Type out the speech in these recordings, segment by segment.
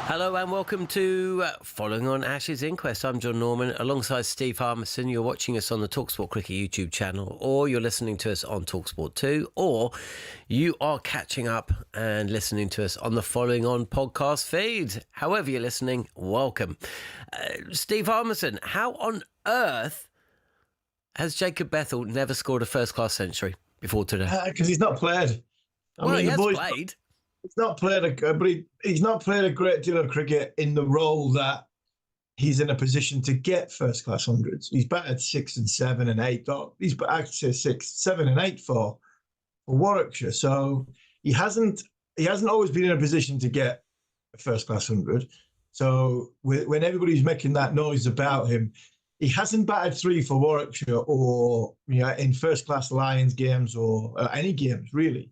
Hello and welcome to Following on Ashes Inquest. I'm Jon Norman alongside Steve Harmison. You're watching us on the talkSPORT Cricket YouTube channel, or you're listening to us on talkSPORT 2, or you are catching up and listening to us on the Following On podcast feed. However you're listening, welcome. Steve Harmison, how on earth has Jacob Bethel never scored a first-class century before today? Because he's not played. He has played. He's not played he's not played a great deal of cricket in the role that he's in a position to get first class hundreds. He's batted 6 and 7 and 8. He's actually 6, 7 and 8 for Warwickshire. So he hasn't always been in a position to get a first class hundred. So when everybody's making that noise about him, he hasn't batted 3 for Warwickshire or in first class Lions games or any games really.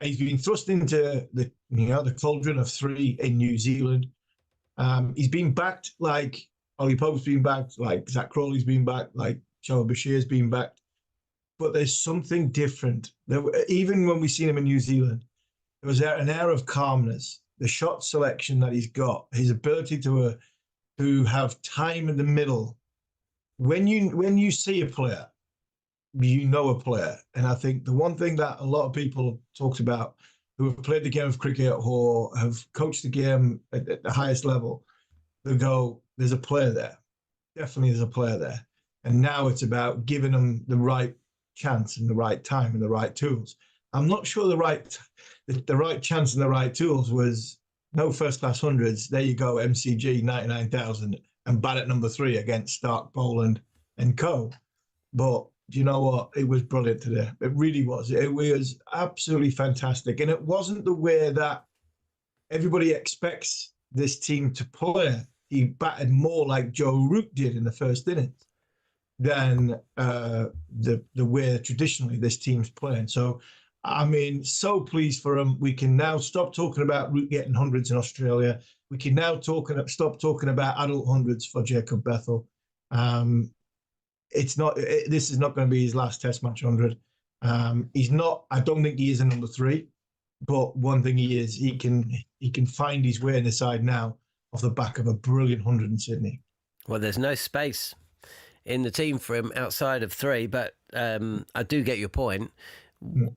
He's been thrust into the cauldron of 3 in New Zealand. He's been backed like Ollie Pope's been backed, like Zach Crawley's been backed, like Shoaib Bashir's been backed. But there's something different. Even when we seen him in New Zealand, there was an air of calmness. The shot selection that he's got, his ability to have time in the middle. When you see a player, a player. And I think the one thing that a lot of people have talked about who have played the game of cricket or have coached the game at the highest level, they go, there's a player there. Definitely there's a player there. And now it's about giving them the right chance and the right time and the right tools. I'm not sure the right chance and the right tools was no first-class hundreds. There you go, MCG, 99,000, and bat at number 3 against Stark, Boland and co. But do you know what? It was brilliant today. It really was. It was absolutely fantastic. And it wasn't the way that everybody expects this team to play. He batted more like Joe Root did in the first innings than the way traditionally this team's playing. So, I mean, so pleased for him. We can now stop talking about Root getting hundreds in Australia. We can now stop talking about adult hundreds for Jacob Bethel. This is not going to be his last Test match 100. He's not. I don't think he is a number 3, but one thing he is, he can find his way in the side now off the back of a brilliant 100 in Sydney. Well, there's no space in the team for him outside of 3, but I do get your point. Yeah.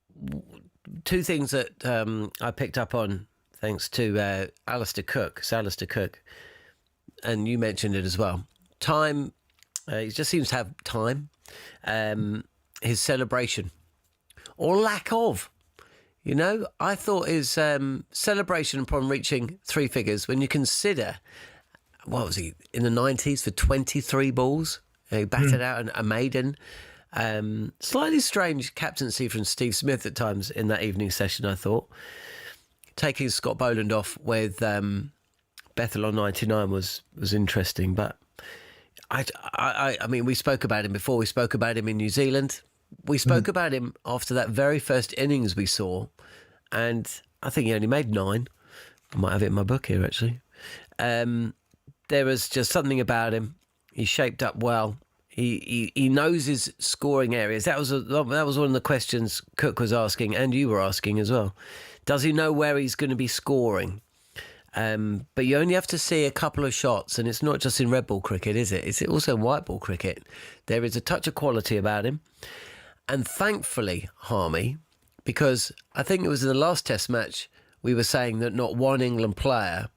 2 things that I picked up on thanks to Alistair Cook, and you mentioned it as well. Time. He just seems to have time. His celebration, or lack of, I thought his celebration upon reaching 3 figures, when you consider, what was he, in the 90s for 23 balls? He batted out a maiden. Slightly strange captaincy from Steve Smith at times in that evening session, I thought. Taking Scott Boland off with Bethel on 99 was interesting, but I mean, we spoke about him before. We spoke about him in New Zealand. We spoke about him after that very first innings we saw, and I think he only made 9. I might have it in my book here, actually. There was just something about him. He shaped up well. He knows his scoring areas. That was one of the questions Cook was asking, and you were asking as well. Does he know where he's going to be scoring? But you only have to see a couple of shots, and it's not just in red ball cricket, is it? It's also white ball cricket. There is a touch of quality about him. And thankfully, Harmy, because I think it was in the last Test match, we were saying that not one England player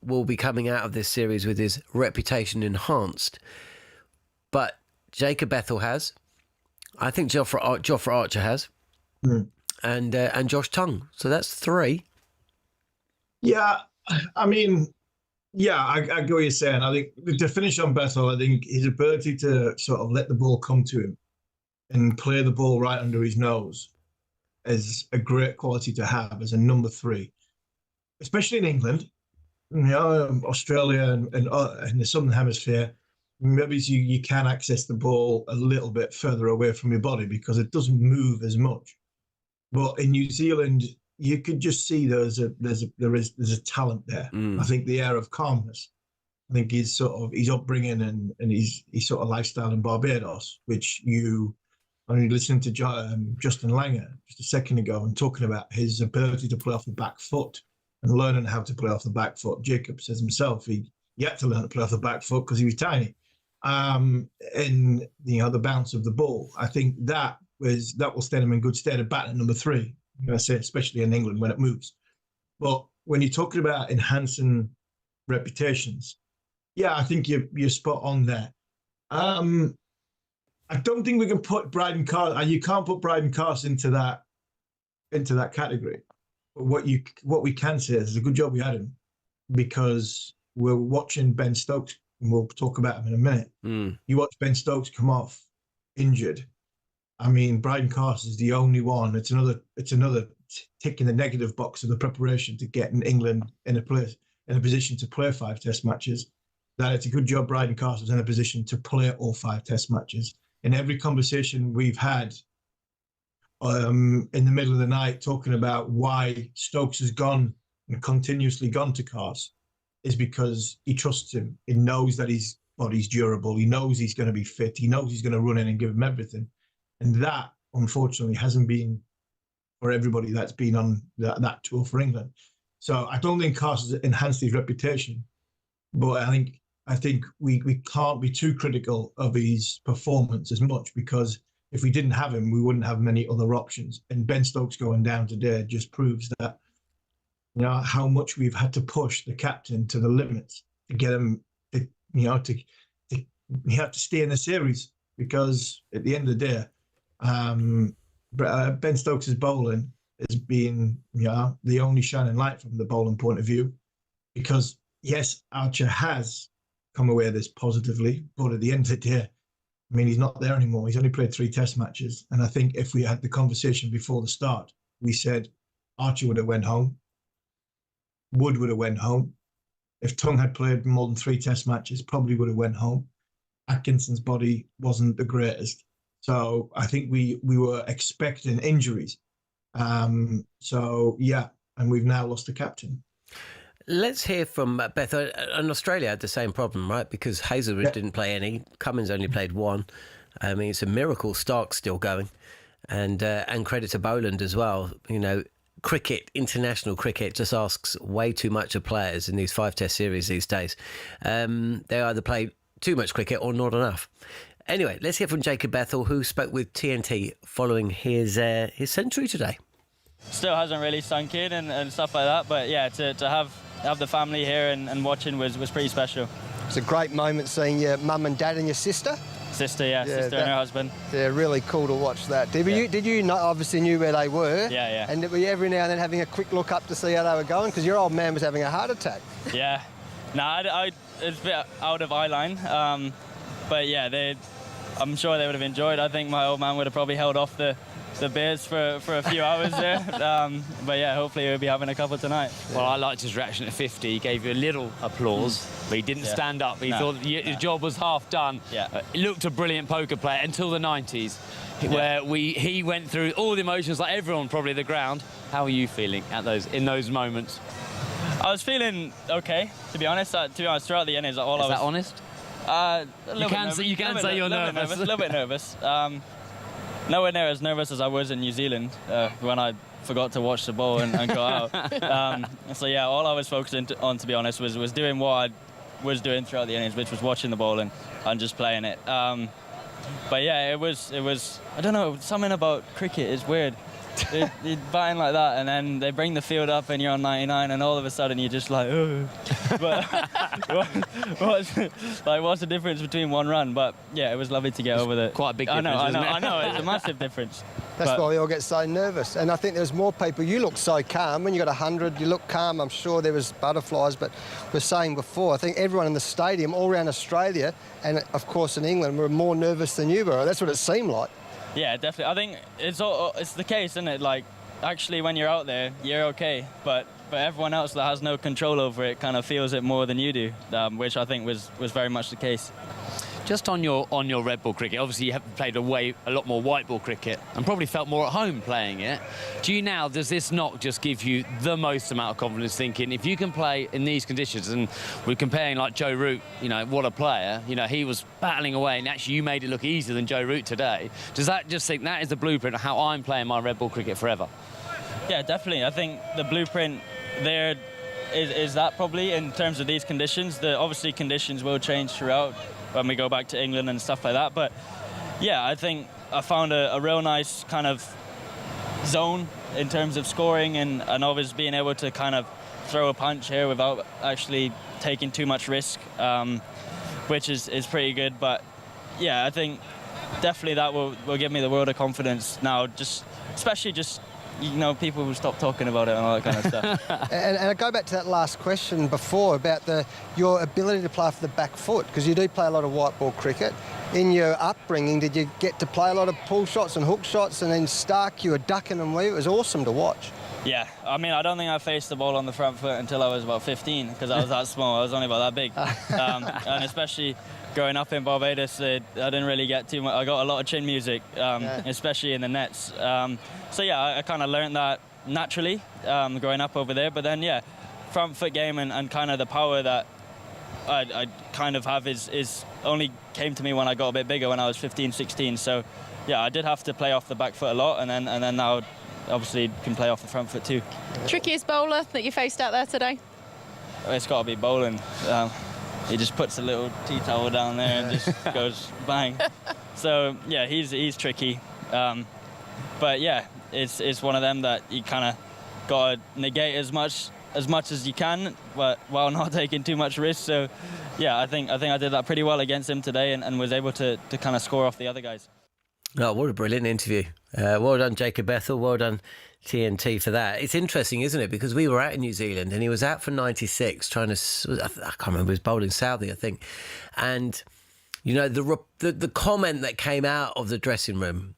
will be coming out of this series with his reputation enhanced. But Jacob Bethel has. I think Jofra Archer has. And Josh Tongue. So that's 3. Yeah, I mean, I get what you're saying. I think to finish on Bethel, I think his ability to sort of let the ball come to him and play the ball right under his nose is a great quality to have as a number 3, especially in England, Australia and the Southern Hemisphere. Maybe you can access the ball a little bit further away from your body because it doesn't move as much. But in New Zealand, you could just see there's a talent there. I think the air of calmness. I think his upbringing and his sort of lifestyle in Barbados, which when you listening to Justin Langer just a second ago and talking about his ability to play off the back foot and learning how to play off the back foot. Jacob says himself he had to learn to play off the back foot because he was tiny. And the bounce of the ball, I think that will stand him in good stead at batting number 3. I say, especially in England when it moves. But when you're talking about enhancing reputations, yeah, I think you're spot on there. I don't think we can put Bryden Carse. You can't put Bryden Carse into that category. But what we can say is it's a good job we had him, because we're watching Ben Stokes, and we'll talk about him in a minute. You watch Ben Stokes come off injured. I mean, Bryden Carse is the only one. It's another tick in the negative box of the preparation to getting England in a position to play 5 Test matches. That it's a good job Bryden Carse was in a position to play all 5 Test matches. In every conversation we've had in the middle of the night talking about why Stokes has gone and continuously gone to Carse is because he trusts him. He knows that his body's durable. He knows he's going to be fit. He knows he's going to run in and give him everything. And that, unfortunately, hasn't been for everybody that's been on that tour for England. So I don't think Carse has enhanced his reputation, but I think we can't be too critical of his performance as much, because if we didn't have him, we wouldn't have many other options. And Ben Stokes going down today just proves that, how much we've had to push the captain to the limits to get him, he had to stay in the series, because at the end of the day, Ben Stokes' bowling has been, the only shining light from the bowling point of view, because yes, Archer has come away this positively, but at the end of the day, I mean, he's not there anymore. He's only played 3 Test matches. And I think if we had the conversation before the start, we said Archer would have went home. Wood would have went home. If Tongue had played more than 3 Test matches, probably would have went home. Atkinson's body wasn't the greatest. So I think we were expecting injuries. So, yeah, and we've now lost the captain. Let's hear from Beth. And Australia had the same problem, right? Because Hazelwood didn't play any. Cummins only played 1. I mean, it's a miracle Stark's still going. And credit to Boland as well. Cricket, international cricket, just asks way too much of players in these 5 Test series these days. They either play too much cricket or not enough. Anyway, let's hear from Jacob Bethell, who spoke with TNT following his century today. Still hasn't really sunk in and stuff like that, but yeah, to have the family here and watching was pretty special. It's a great moment seeing your mum and dad and your sister. Sister and her husband. Yeah, really cool to watch that. Did you know, obviously knew where they were? Yeah. And were you every now and then having a quick look up to see how they were going? Because your old man was having a heart attack. Yeah. It's a bit out of eye line. But yeah, I'm sure they would have enjoyed. I think my old man would have probably held off the beers for a few hours there. But yeah, hopefully we'll be having a couple tonight. Well, I liked his reaction at 50. He gave you a little applause, but he didn't stand up. He thought your job was half done. Yeah. He looked a brilliant poker player until the 90s, where he went through all the emotions like everyone probably at the ground. How are you feeling in those moments? I was feeling okay, to be honest. Throughout the innings, all Is that honest? You can say you're nervous. A little bit nervous. Nowhere near as nervous as I was in New Zealand when I forgot to watch the ball and got out. So yeah, all I was focusing on, to be honest, was doing what I was doing throughout the innings, which was watching the ball and just playing it. But yeah, it was. I don't know, something about cricket is weird. You're batting like that, and then they bring the field up, and you're on 99, and all of a sudden you're just like, oh. But what's the difference between 1 run? But yeah, it was lovely to get over the. Quite a big difference. I know. It's a massive difference. That's why we all get so nervous. And I think there's more people. You look so calm. When you got 100, you look calm. I'm sure there was butterflies, but we're saying before, I think everyone in the stadium, all around Australia, and of course in England, were more nervous than you were. That's what it seemed like. Yeah, definitely. I think it's the case, isn't it? Like, actually, when you're out there, you're okay, but everyone else that has no control over it kind of feels it more than you do, which I think was very much the case. Just on your red ball cricket, obviously you have played a lot more white ball cricket and probably felt more at home playing it. Does this not just give you the most amount of confidence, thinking if you can play in these conditions, and we're comparing like Joe Root, what a player, he was battling away and actually you made it look easier than Joe Root today. Does that just think that is the blueprint of how I'm playing my red ball cricket forever? Yeah, definitely. I think the blueprint there is that probably in terms of these conditions. Obviously conditions will change throughout when we go back to England and stuff like that. But yeah, I think I found a real nice kind of zone in terms of scoring and always being able to kind of throw a punch here without actually taking too much risk, which is pretty good. But yeah, I think definitely that will give me the world of confidence now, especially people will stop talking about it and all that kind of stuff. And I go back to that last question before about your ability to play off the back foot, because you do play a lot of white ball cricket. In your upbringing, did you get to play a lot of pull shots and hook shots, and then Stark, you were ducking and weaving? It was awesome to watch. Yeah, I mean, I don't think I faced the ball on the front foot until I was about 15, because I was that small. I was only about that big. And especially growing up in Barbados, I didn't really get too much. I got a lot of chin music, especially in the nets. So yeah, I kind of learned that naturally growing up over there. But then, yeah, front foot game and kind of the power that I kind of have is only came to me when I got a bit bigger, when I was 15, 16. So yeah, I did have to play off the back foot a lot, and then now obviously can play off the front foot too. Trickiest bowler that you faced out there today? It's got to be Boland. He just puts a little tea towel down there and just goes bang. So yeah, he's tricky. But yeah, it's one of them that you kind of got to negate as much as you can, but while not taking too much risk. So yeah, I think I did that pretty well against him today, and was able to kind of score off the other guys. Oh, what a brilliant interview. Well done, Jacob Bethel. Well done, TNT, for that. It's interesting, isn't it? Because we were out in New Zealand and he was out for 96 trying to, I can't remember, he was bowling Southie, I think. And, you know, the comment that came out of the dressing room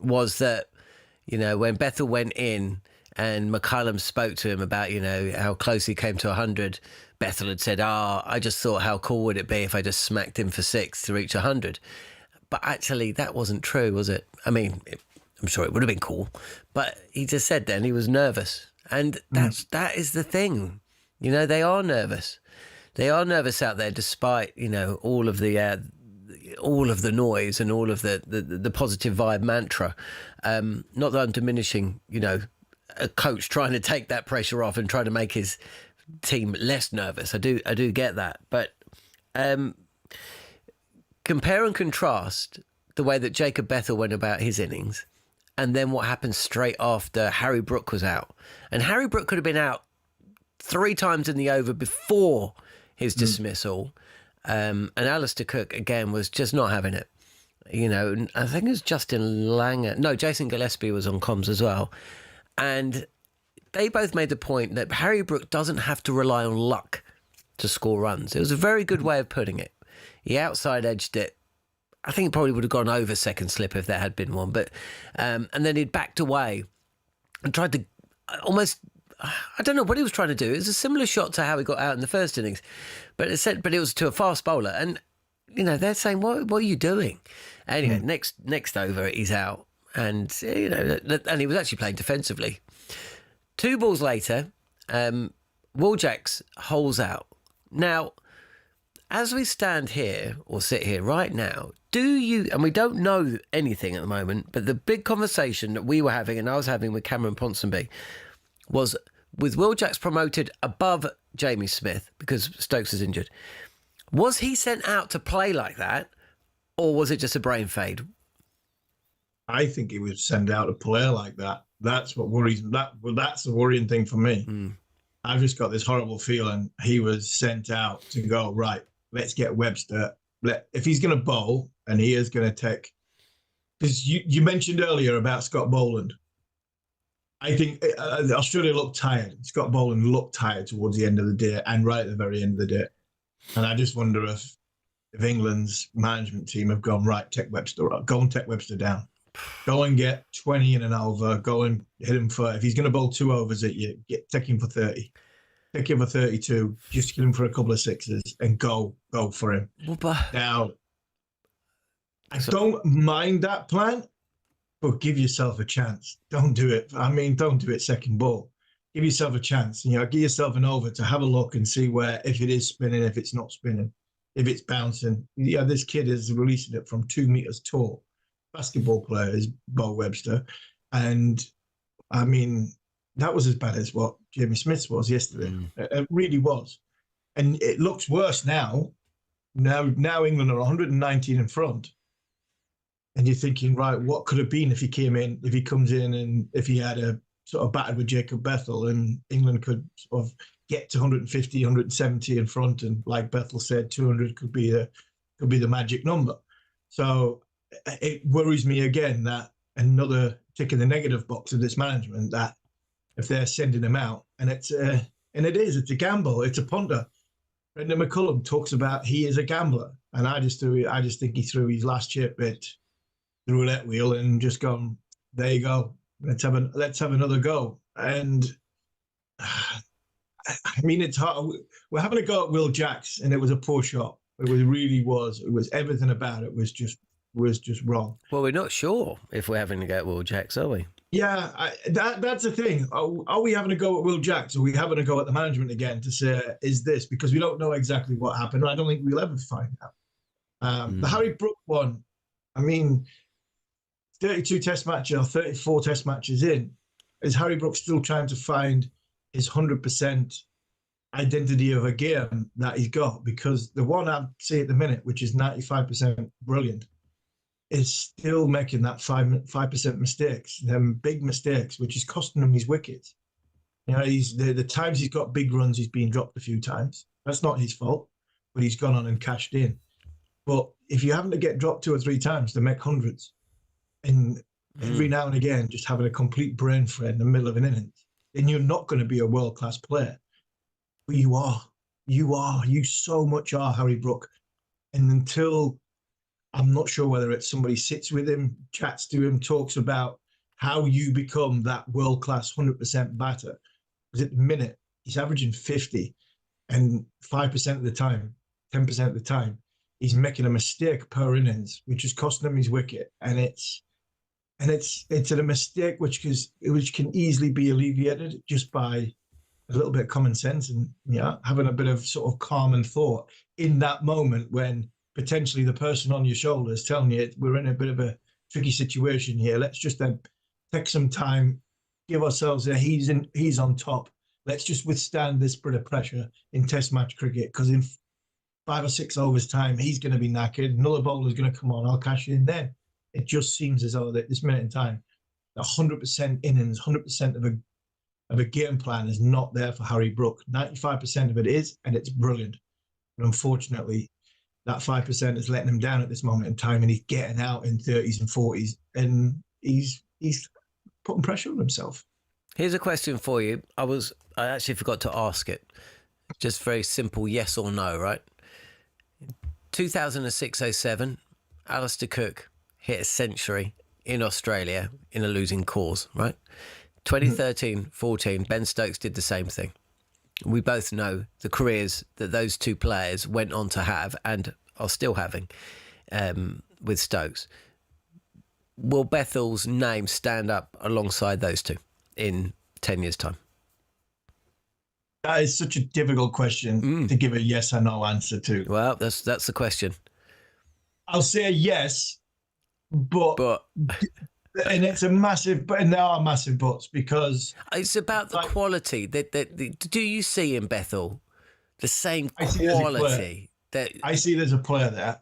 was that, you know, when Bethel went in and McCullum spoke to him about, you know, how close he came to 100, Bethel had said, I just thought, how cool would it be if I just smacked him for 6 to reach 100? But actually, that wasn't true, was it? I mean, I'm sure it would have been cool, but he just said then he was nervous. And that is the thing. You know, they are nervous. They are nervous out there, despite, you know, all of the noise and all of the positive vibe mantra. Not that I'm diminishing, you know, a coach trying to take that pressure off and trying to make his team less nervous. I do get that. But compare and contrast the way that Jacob Bethel went about his innings and then what happened straight after Harry Brook was out. And Harry Brook could have been out 3 times in the over before his dismissal. And Alistair Cook, again, was just not having it. You know, and I think it was Justin Langer. No, Jason Gillespie was on comms as well. And they both made the point that Harry Brook doesn't have to rely on luck to score runs. It was a very good way of putting it. He outside edged it. I think it probably would have gone over second slip if there had been one. But and then he'd backed away and tried to almost, I don't know what he was trying to do. It was a similar shot to how he got out in the first innings. But it was to a fast bowler. And, you know, they're saying, what are you doing? Anyway, next over, he's out. And, you know, and he was actually playing defensively. 2 balls later, Wooljax holes out. Now, as we stand here or sit here right now, and we don't know anything at the moment, but the big conversation that we were having and I was having with Cameron Ponsonby was, with Wooljax promoted above Jamie Smith because Stokes is injured, was he sent out to play like that, or was it just a brain fade? I think he was sent out to play like that. That's what worries. That's the worrying thing for me. I've just got this horrible feeling he was sent out to go, right, let's get Webster. If he's going to bowl and he is going to take, because you mentioned earlier about Scott Boland. I think Australia looked tired. Scott Boland looked tired towards the end of the day and right at the very end of the day. And I just wonder if England's management team have gone, right, take Webster up. Go and take Webster down. Go and get 20 in an over. Go and hit him for, if he's going to bowl 2 overs at you, take him for 30. Take him for 32. Just get him for a couple of 6s and go for him. Now, I don't mind that plan, but give yourself a chance. Don't do it. I mean, don't do it second ball. Give yourself a chance. You know, give yourself an over to have a look and see where, if it is spinning, if it's not spinning, if it's bouncing. Yeah, this kid is releasing it from 2 meters tall. Basketball player is Bo Webster. And I mean, that was as bad as what Jamie Smith's was yesterday. It really was. And it looks worse now. Now England are 119 in front. And you're thinking, right, what could have been if he comes in and if he had a sort of battered with Jacob Bethel and England could sort of get to 150, 170 in front. And like Bethel said, 200 could be the magic number. So it worries me again that another tick in the negative box of this management, that if they're sending him out, and it's a gamble, it's a punter. Brendan McCullum talks about he is a gambler, and I just think he threw his last chip at the roulette wheel and just gone, there you go, let's have another go. And I mean, it's hard. We're having a go at Will Jacks, and it was a poor shot. It was everything about it was just wrong. Well, we're not sure if we're having a go at Will Jacks, are we? Yeah, that's the thing. Are we having a go at Will Jacks? Or are we having a go at the management again to say, is this? Because we don't know exactly what happened. I don't think we'll ever find out. The Harry Brook one, I mean, 32 test matches or 34 test matches in, is Harry Brook still trying to find his 100% identity of a game that he's got? Because the one I see at the minute, which is 95% brilliant, is still making that 5% mistakes, them big mistakes, which is costing him his wickets. You know, the times he's got big runs, he's been dropped a few times. That's not his fault, but he's gone on and cashed in. But if you're having to get dropped 2 or 3 times to make hundreds, and every now and again just having a complete brain fray in the middle of an innings, then you're not going to be a world-class player. But you so much are Harry Brook. And until, I'm not sure whether it's somebody sits with him, chats to him, talks about how you become that world-class 100% batter. Because at the minute, he's averaging 50, and 5% of the time, 10% of the time, he's making a mistake per innings, which is costing him his wicket. And it's a mistake which can easily be alleviated just by a little bit of common sense and having a bit of sort of calm and thought in that moment when potentially the person on your shoulder is telling you we're in a bit of a tricky situation here. Let's just then take some time, give ourselves he's on top. Let's just withstand this bit of pressure in Test match cricket, because in 5 or 6 overs time, he's going to be knackered. Another bowler's going to come on. I'll cash in then. It just seems as though that this minute in time, 100% innings, 100% of a game plan is not there for Harry Brook. 95% of it is, and it's brilliant. But unfortunately, that 5% is letting him down at this moment in time, and he's getting out in 30s and 40s, and he's putting pressure on himself. Here's a question for you. I actually forgot to ask it. Just very simple yes or no, right? 2006-07, Alistair Cook hit a century in Australia in a losing cause, right? 2013-14, Ben Stokes did the same thing. We both know the careers that those two players went on to have and are still having with Stokes. Will Bethel's name stand up alongside those two in 10 years' time? That is such a difficult question to give a yes or no answer to. Well, that's the question. I'll say yes, but and it's a massive, but there are massive buts, because it's about the quality. Do you see in Bethel the same quality that I see? There's a player there.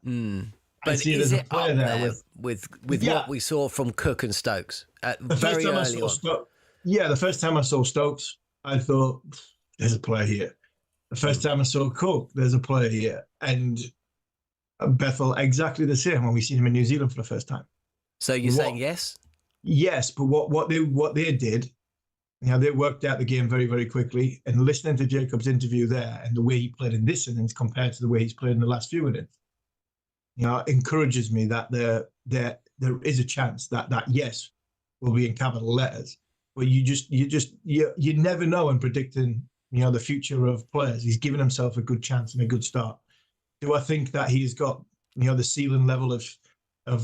But is it up there with what we saw from Cook and Stokes very early on? The first time I saw Stokes, I thought, there's a player here. The first time I saw Cook, there's a player here. And Bethel, exactly the same when we seen him in New Zealand for the first time. So you're saying yes? Yes, but what they did, they worked out the game very, very quickly. And listening to Jacob's interview there and the way he played in this innings compared to the way he's played in the last few innings, encourages me that there is a chance that yes will be in capital letters. But you never know in predicting the future of players. He's given himself a good chance and a good start. Do I think that he's got the ceiling level of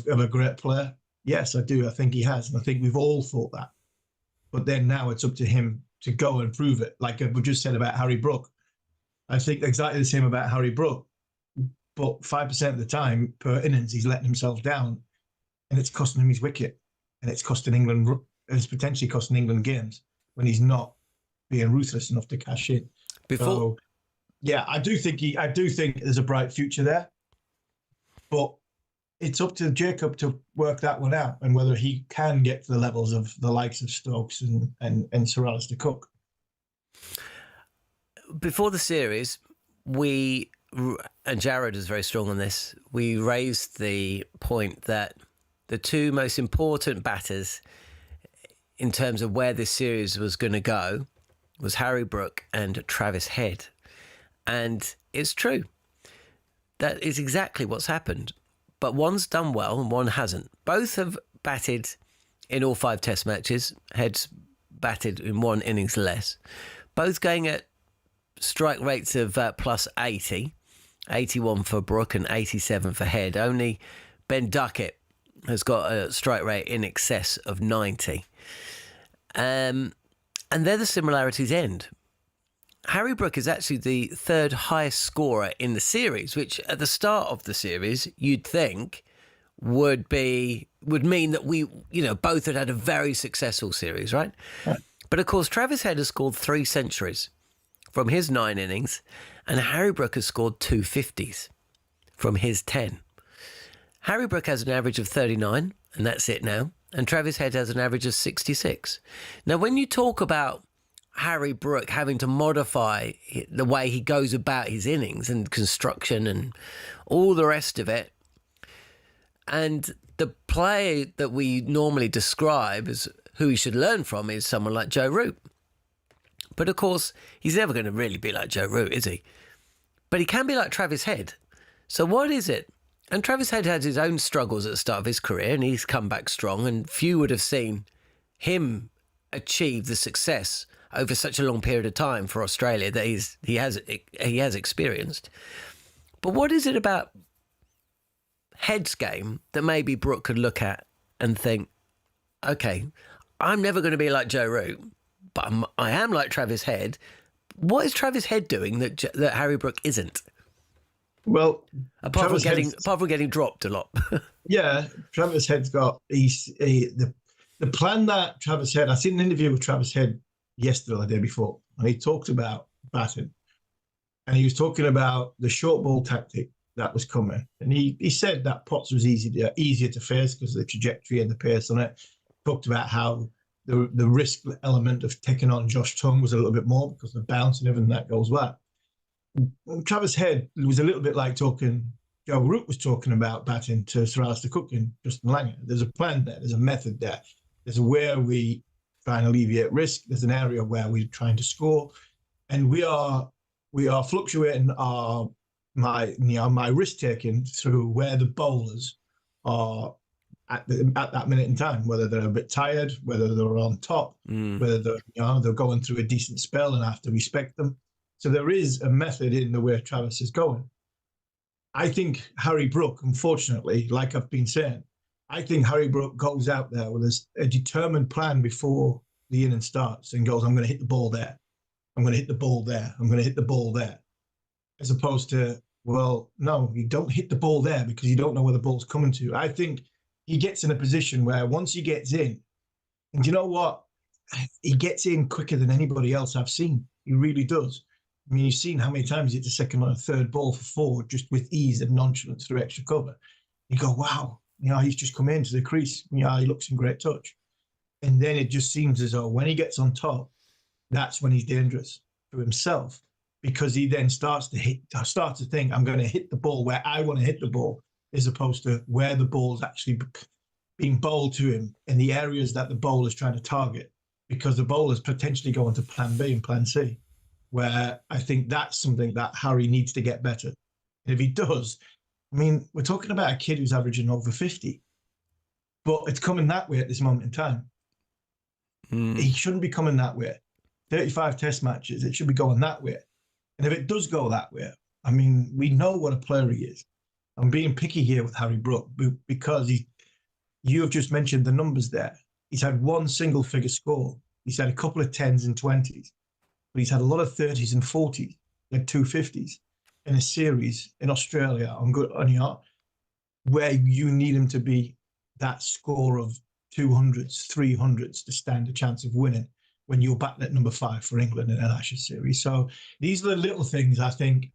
a great player? Yes, I do. I think he has, and I think we've all thought that. But then now it's up to him to go and prove it. Like we just said about Harry Brook, I think exactly the same about Harry Brook. But 5% of the time per innings, he's letting himself down, and it's costing him his wicket, and it's costing England. It's potentially costing England games. when he's not being ruthless enough to cash in. Before, yeah, I do think there's a bright future there, but it's up to Jacob to work that one out and whether he can get to the levels of the likes of Stokes and Sir Alistair Cook. Before the series, and Jared is very strong on this, we raised the point that the two most important batters in terms of where this series was going to go was Harry Brook and Travis Head. And it's true. That is exactly what's happened. But one's done well and one hasn't. Both have batted in all 5 test matches. Head's batted in 1 innings less. Both going at strike rates of plus 80. 81 for Brook and 87 for Head. Only Ben Duckett has got a strike rate in excess of 90. And there the similarities end. Harry Brook is actually the 3rd highest scorer in the series, which at the start of the series you'd think would mean that we, both had a very successful series, right? But of course, Travis Head has scored 3 centuries from his 9 innings, and Harry Brook has scored 2 50s from his 10. Harry Brook has an average of 39, and that's it now. And Travis Head has an average of 66. Now, when you talk about Harry Brook having to modify the way he goes about his innings and construction and all the rest of it, and the player that we normally describe as who he should learn from is someone like Joe Root. But of course, he's never going to really be like Joe Root, is he? But he can be like Travis Head. So what is it? And Travis Head had his own struggles at the start of his career, and he's come back strong, and few would have seen him achieve the success over such a long period of time for Australia that he has experienced. But what is it about Head's game that maybe Brook could look at and think, okay, I'm never going to be like Joe Root, but I am like Travis Head. What is Travis Head doing that Harry Brook isn't? Well, apart from getting dropped a lot. Yeah, Travis Head's got the plan that Travis Head. I seen an interview with Travis Head yesterday or the day before, and he talked about batting, and he was talking about the short ball tactic that was coming, and he said that Potts was easier to face because of the trajectory and the pace on it. Talked about how the risk element of taking on Josh Tongue was a little bit more because of the bounce and everything that goes well. Travis Head was a little bit like Joe Root was talking about batting to Sir Alistair Cook and Justin Langer. There's a plan there. There's a method there. There's a where we try and alleviate risk. There's an area where we're trying to score, and we are fluctuating my risk taking through where the bowlers are at that minute in time, whether they're a bit tired, whether they're on top, whether they're going through a decent spell and I have to respect them. So there is a method in the way Travis is going. I think Harry Brook, unfortunately, like I've been saying, I think Harry Brook goes out there with a determined plan before the inning starts and goes, I'm going to hit the ball there. I'm going to hit the ball there. I'm going to hit the ball there. As opposed to, well, no, you don't hit the ball there because you don't know where the ball's coming to. I think he gets in a position where once he gets in, and you know what? He gets in quicker than anybody else I've seen. He really does. I mean, you've seen how many times he hits a second or a third ball for 4 just with ease and nonchalance through extra cover. You go, wow, he's just come into the crease. He looks in great touch. And then it just seems as though when he gets on top, that's when he's dangerous to himself, because he then starts to think, I'm going to hit the ball where I want to hit the ball, as opposed to where the ball's actually being bowled to him in the areas that the bowler's trying to target, because the bowler's potentially going to plan B and plan C, where I think that's something that Harry needs to get better. And if he does, I mean, we're talking about a kid who's averaging over 50, but it's coming that way at this moment in time. He shouldn't be coming that way. 35 test matches, it should be going that way. And if it does go that way, I mean, we know what a player he is. I'm being picky here with Harry Brook because you have just mentioned the numbers there. He's had 1 single figure score. He's had a couple of 10s and 20s, but he's had a lot of 30s and 40s. He had 2 50s in a series in Australia on yacht, where you need him to be that score of 200s, 300s to stand a chance of winning. when you're batting at number 5 for England in an Ashes series. So these are the little things I think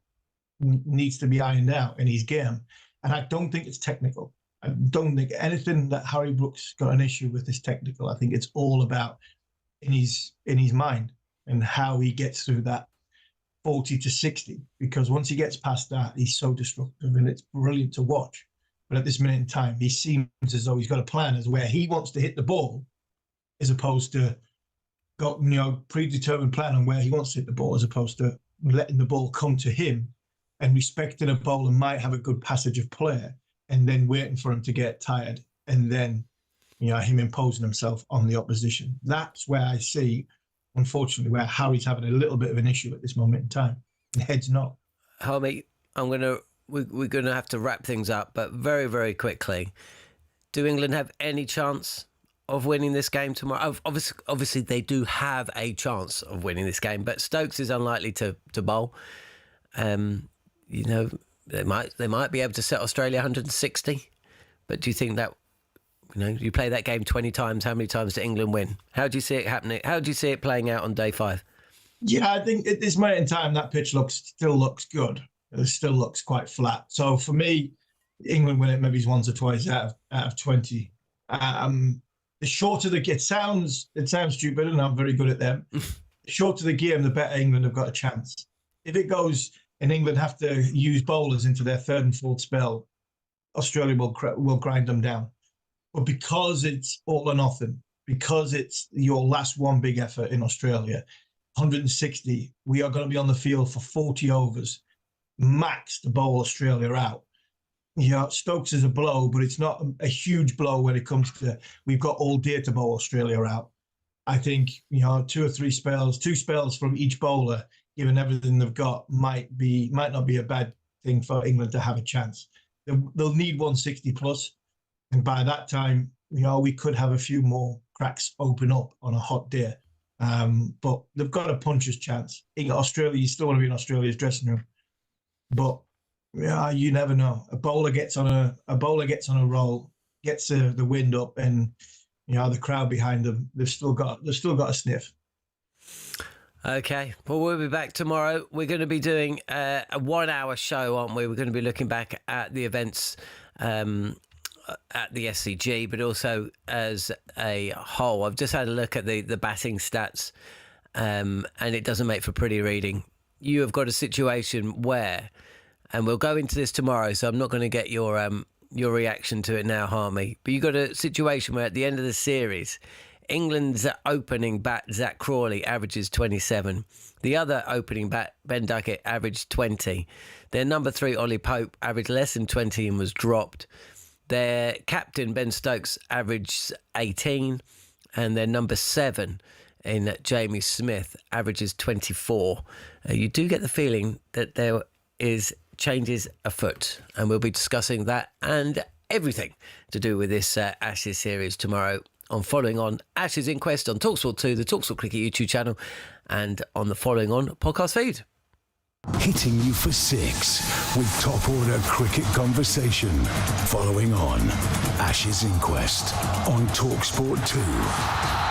needs to be ironed out in his game. And I don't think it's technical. I don't think anything that Harry Brook's got an issue with is technical. I think it's all about in his mind and how he gets through that 40 to 60. Because once he gets past that, he's so destructive and it's brilliant to watch. But at this minute in time, he seems as though he's got a plan as where he wants to hit the ball, as opposed to got predetermined plan on where he wants to hit the ball, as opposed to letting the ball come to him and respecting a bowler might have a good passage of play and then waiting for him to get tired and then him imposing himself on the opposition. That's where I see, unfortunately, where Harry's having a little bit of an issue at this moment in time. And Head's not. Harmy, we're gonna have to wrap things up, but very, very quickly, do England have any chance of winning this game tomorrow? Obviously, they do have a chance of winning this game, but Stokes is unlikely to bowl. They might be able to set Australia 160, but do you think that you play that game 20 times? How many times do England win? How do you see it happening? How do you see it playing out on day 5? Yeah, I think at this moment in time that pitch still looks good. It still looks quite flat. So for me, England win it maybe once or twice out of 20. The shorter it sounds stupid, and I'm very good at them. The shorter the game, the better England have got a chance. If it goes and England have to use bowlers into their 3rd and 4th spell, Australia will grind them down. But because it's all or nothing, because it's your last one big effort in Australia, 160, we are going to be on the field for 40 overs, max to bowl Australia out. Stokes is a blow, but it's not a huge blow when it comes to we've got all day to bowl Australia out. I think 2 or 3 spells, 2 spells from each bowler, given everything they've got, might not be a bad thing for England to have a chance. They'll need 160 plus, and by that time, we could have a few more cracks open up on a hot day. But they've got a puncher's chance. Australia, you still want to be in Australia's dressing room, but you never know. A bowler gets on a roll, gets the wind up, and the crowd behind them. They've still got a sniff. Okay, well, we'll be back tomorrow. We're going to be doing a 1-hour show, aren't we? We're going to be looking back at the events at the SCG, but also as a whole. I've just had a look at the batting stats, and it doesn't make for pretty reading. You have got a situation where, and we'll go into this tomorrow, so I'm not going to get your reaction to it now, Harmy, but you've got a situation where at the end of the series, England's opening bat, Zach Crawley, averages 27. The other opening bat, Ben Duckett, averaged 20. Their number 3, Ollie Pope, averaged less than 20 and was dropped. Their captain, Ben Stokes, averaged 18. And their number 7 in Jamie Smith averages 24. You do get the feeling that there is changes afoot. And we'll be discussing that and everything to do with this Ashes series tomorrow on Following On Ashes Inquest on talkSPORT 2, the talkSPORT Cricket YouTube channel, and on the Following On podcast feed. Hitting you for 6 with top order cricket conversation. Following On Ashes Inquest on talkSPORT 2.